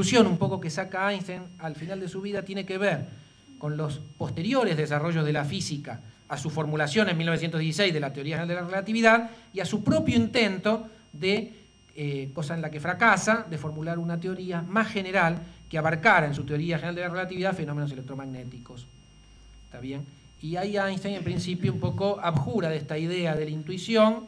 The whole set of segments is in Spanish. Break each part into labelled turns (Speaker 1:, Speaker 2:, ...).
Speaker 1: conclusión un poco que saca Einstein al final de su vida tiene que ver con los posteriores desarrollos de la física a su formulación en 1916 de la teoría general de la relatividad y a su propio intento de, cosa en la que fracasa, de formular una teoría más general que abarcara en su teoría general de la relatividad fenómenos electromagnéticos. ¿Está bien? Y ahí Einstein en principio un poco abjura de esta idea de la intuición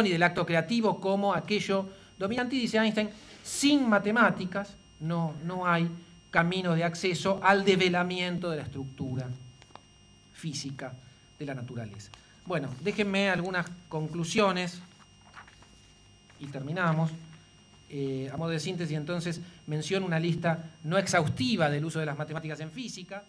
Speaker 1: y del acto creativo como aquello dominante, y dice Einstein, sin matemáticas no hay camino de acceso al develamiento de la estructura física de la naturaleza. Bueno, déjenme algunas conclusiones y terminamos. A modo de síntesis, entonces, menciono una lista no exhaustiva del uso de las matemáticas en física.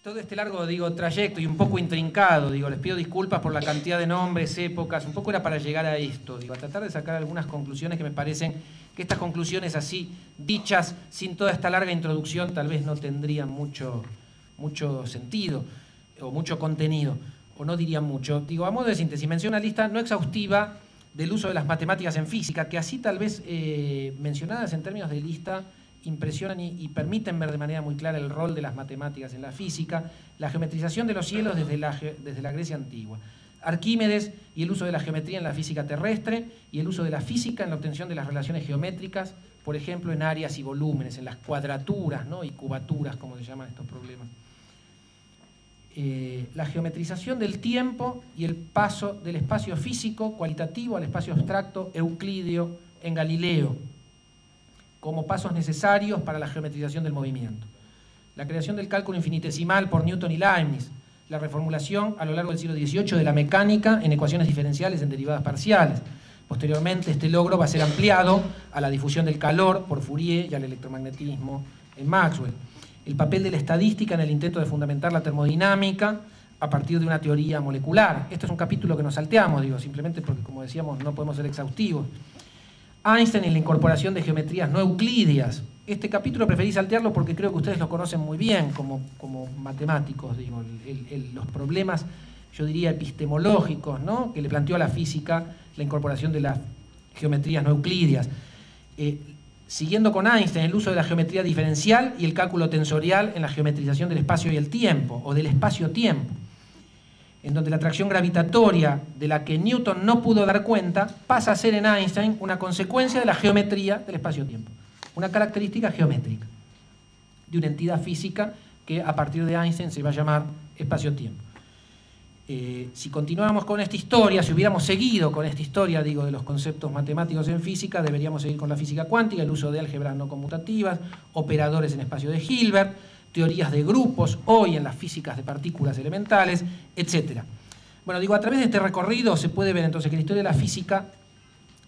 Speaker 1: Todo este largo, trayecto y un poco intrincado, les pido disculpas por la cantidad de nombres, épocas, un poco era para llegar a esto, a tratar de sacar algunas conclusiones que me parecen que estas conclusiones así, dichas sin toda esta larga introducción, tal vez no tendrían mucho sentido o mucho contenido, o no dirían mucho. A modo de síntesis, menciono una lista no exhaustiva del uso de las matemáticas en física, que así tal vez mencionadas en términos de lista, impresionan y permiten ver de manera muy clara el rol de las matemáticas en la física, la geometrización de los cielos desde la Grecia antigua, Arquímedes y el uso de la geometría en la física terrestre y el uso de la física en la obtención de las relaciones geométricas, por ejemplo, en áreas y volúmenes, en las cuadraturas, ¿no? y cubaturas, como se llaman estos problemas. La geometrización del tiempo y el paso del espacio físico cualitativo al espacio abstracto euclídeo en Galileo, como pasos necesarios para la geometrización del movimiento. La creación del cálculo infinitesimal por Newton y Leibniz, la reformulación a lo largo del siglo XVIII de la mecánica en ecuaciones diferenciales en derivadas parciales. Posteriormente, este logro va a ser ampliado a la difusión del calor por Fourier y al electromagnetismo en Maxwell. El papel de la estadística en el intento de fundamentar la termodinámica a partir de una teoría molecular. Esto es un capítulo que nos salteamos, simplemente porque, como decíamos, no podemos ser exhaustivos. Einstein y la incorporación de geometrías no euclídeas. Este capítulo preferí saltearlo porque creo que ustedes lo conocen muy bien como matemáticos, los problemas, yo diría, epistemológicos, ¿no? que le planteó a la física la incorporación de las geometrías no euclídeas. Siguiendo con Einstein, el uso de la geometría diferencial y el cálculo tensorial en la geometrización del espacio y el tiempo, o del espacio-tiempo, en donde la atracción gravitatoria de la que Newton no pudo dar cuenta pasa a ser en Einstein una consecuencia de la geometría del espacio-tiempo, una característica geométrica de una entidad física que a partir de Einstein se va a llamar espacio-tiempo. Si continuáramos con esta historia, si hubiéramos seguido con esta historia, de los conceptos matemáticos en física, deberíamos seguir con la física cuántica, el uso de álgebras no conmutativas, operadores en espacio de Hilbert, teorías de grupos, hoy en las físicas de partículas elementales, etc. Bueno, a través de este recorrido se puede ver entonces que la historia de la física,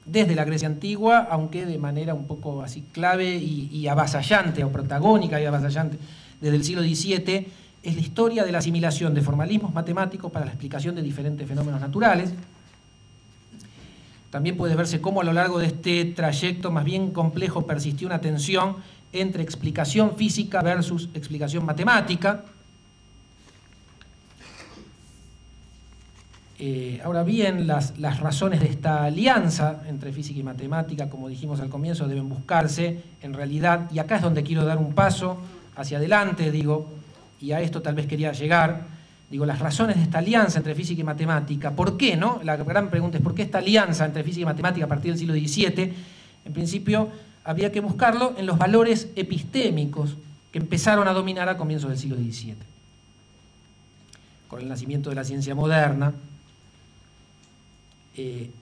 Speaker 1: desde la Grecia antigua, aunque de manera un poco así clave y avasallante, o protagónica y avasallante, desde el siglo XVII, es la historia de la asimilación de formalismos matemáticos para la explicación de diferentes fenómenos naturales. También puede verse cómo a lo largo de este trayecto más bien complejo persistió una tensión entre explicación física versus explicación matemática. Ahora bien, las razones de esta alianza entre física y matemática, como dijimos al comienzo, deben buscarse en realidad, y acá es donde quiero dar un paso hacia adelante, y a esto tal vez quería llegar, las razones de esta alianza entre física y matemática. ¿Por qué, no? La gran pregunta es ¿por qué esta alianza entre física y matemática a partir del siglo XVII? En principio, habría que buscarlo en los valores epistémicos que empezaron a dominar a comienzos del siglo XVII. Con el nacimiento de la ciencia moderna,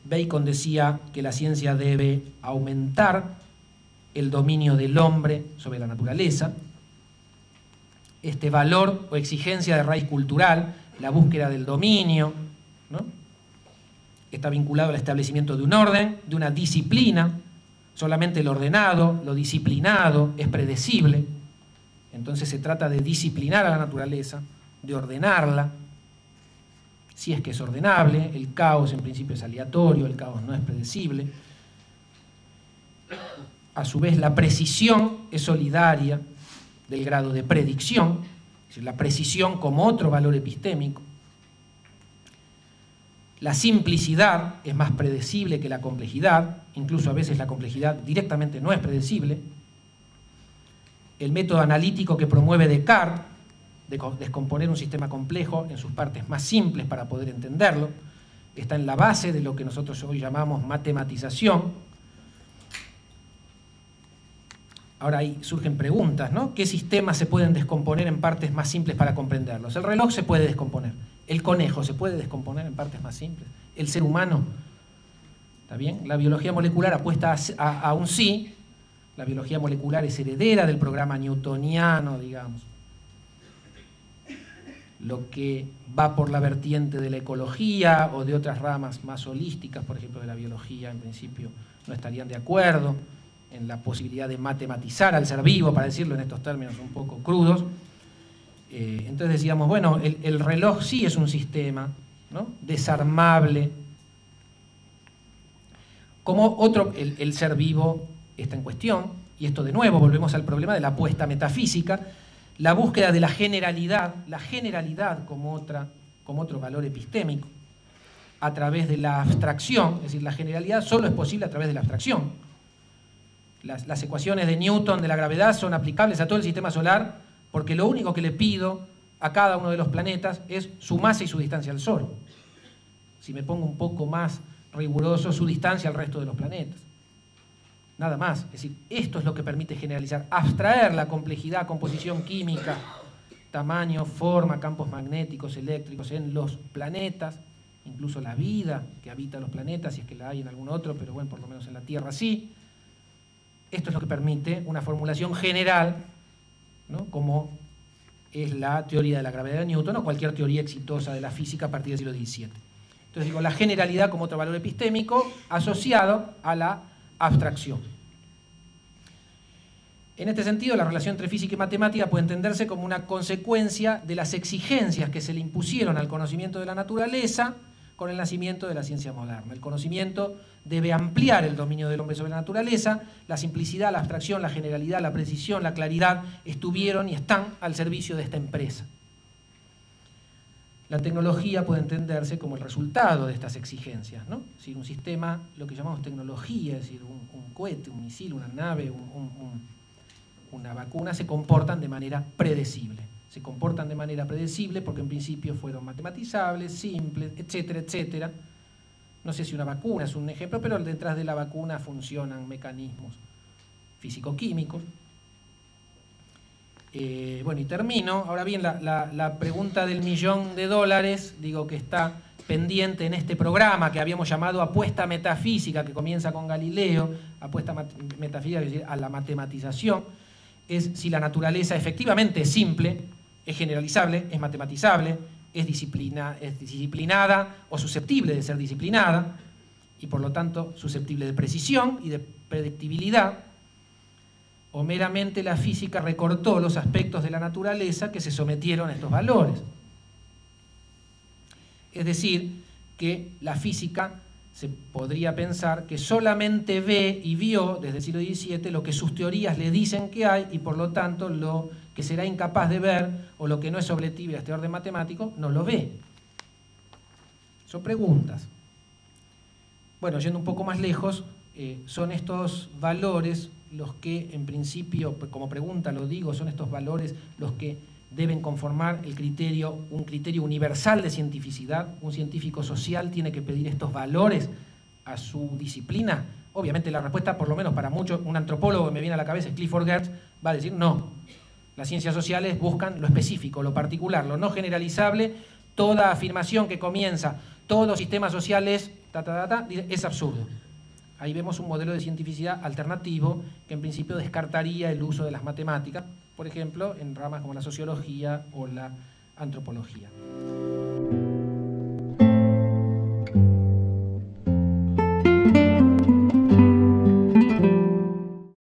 Speaker 1: Bacon decía que la ciencia debe aumentar el dominio del hombre sobre la naturaleza. Este valor o exigencia de raíz cultural, la búsqueda del dominio, ¿no? Está vinculado al establecimiento de un orden, de una disciplina. Solamente lo ordenado, lo disciplinado es predecible. Entonces se trata de disciplinar a la naturaleza, de ordenarla, si es que es ordenable. El caos en principio es aleatorio, el caos no es predecible. A su vez, la precisión es solidaria del grado de predicción, es decir, la precisión como otro valor epistémico. La simplicidad es más predecible que la complejidad, incluso a veces la complejidad directamente no es predecible. El método analítico que promueve Descartes, de descomponer un sistema complejo en sus partes más simples para poder entenderlo, está en la base de lo que nosotros hoy llamamos matematización. Ahora ahí surgen preguntas, ¿no? ¿Qué sistemas se pueden descomponer en partes más simples para comprenderlos? El reloj se puede descomponer, el conejo se puede descomponer en partes más simples, el ser humano, ¿está bien? La biología molecular apuesta a un sí, la biología molecular es heredera del programa newtoniano, digamos. Lo que va por la vertiente de la ecología o de otras ramas más holísticas, por ejemplo de la biología, en principio no estarían de acuerdo en la posibilidad de matematizar al ser vivo, para decirlo en estos términos un poco crudos. Entonces decíamos, bueno, el reloj sí es un sistema, ¿no?, desarmable. Como otro, el ser vivo está en cuestión, y esto de nuevo volvemos al problema de la apuesta metafísica, la búsqueda de la generalidad como otro valor epistémico, a través de la abstracción, es decir, la generalidad solo es posible a través de la abstracción. Las ecuaciones de Newton de la gravedad son aplicables a todo el sistema solar porque lo único que le pido a cada uno de los planetas es su masa y su distancia al Sol. Si me pongo un poco más riguroso, su distancia al resto de los planetas. Nada más. Es decir, esto es lo que permite generalizar, abstraer la complejidad, composición química, tamaño, forma, campos magnéticos, eléctricos en los planetas, incluso la vida que habita los planetas, si es que la hay en algún otro, pero bueno, por lo menos en la Tierra sí. Esto es lo que permite una formulación general, ¿no?, como es la teoría de la gravedad de Newton o cualquier teoría exitosa de la física a partir del siglo XVII. Entonces digo, la generalidad como otro valor epistémico asociado a la abstracción. En este sentido, la relación entre física y matemática puede entenderse como una consecuencia de las exigencias que se le impusieron al conocimiento de la naturaleza con el nacimiento de la ciencia moderna. El conocimiento debe ampliar el dominio del hombre sobre la naturaleza, la simplicidad, la abstracción, la generalidad, la precisión, la claridad estuvieron y están al servicio de esta empresa. La tecnología puede entenderse como el resultado de estas exigencias, ¿no? Es decir, un sistema, lo que llamamos tecnología, es decir, un cohete, un misil, una nave, una vacuna, se comportan de manera predecible. Se comportan de manera predecible porque en principio fueron matematizables, simples, etcétera, etcétera. No sé si una vacuna es un ejemplo, pero detrás de la vacuna funcionan mecanismos físico-químicos. Bueno, y termino. Ahora bien, la pregunta del $1.000.000, digo que está pendiente en este programa que habíamos llamado Apuesta Metafísica, que comienza con Galileo, Apuesta Metafísica, es decir, a la matematización, es si la naturaleza efectivamente es simple, es generalizable, es matematizable, es disciplinada o susceptible de ser disciplinada, y por lo tanto susceptible de precisión y de predictibilidad, o meramente la física recortó los aspectos de la naturaleza que se sometieron a estos valores. Es decir, que la física se podría pensar que solamente ve y vio desde el siglo XVII lo que sus teorías le dicen que hay, y por lo tanto lo que será incapaz de ver o lo que no es objetivo a este orden matemático no lo ve. Son preguntas. Bueno, yendo un poco más lejos, son estos valores los que en principio, como pregunta lo digo, son estos valores los que deben conformar un criterio universal de cientificidad. Un científico social tiene que pedir estos valores a su disciplina. Obviamente la respuesta, por lo menos para muchos, un antropólogo que me viene a la cabeza es Clifford Geertz, va a decir no. Las ciencias sociales buscan lo específico, lo particular, lo no generalizable. Toda afirmación que comienza, todo sistema social es es absurdo. Ahí vemos un modelo de cientificidad alternativo que en principio descartaría el uso de las matemáticas, por ejemplo, en ramas como la sociología o la antropología.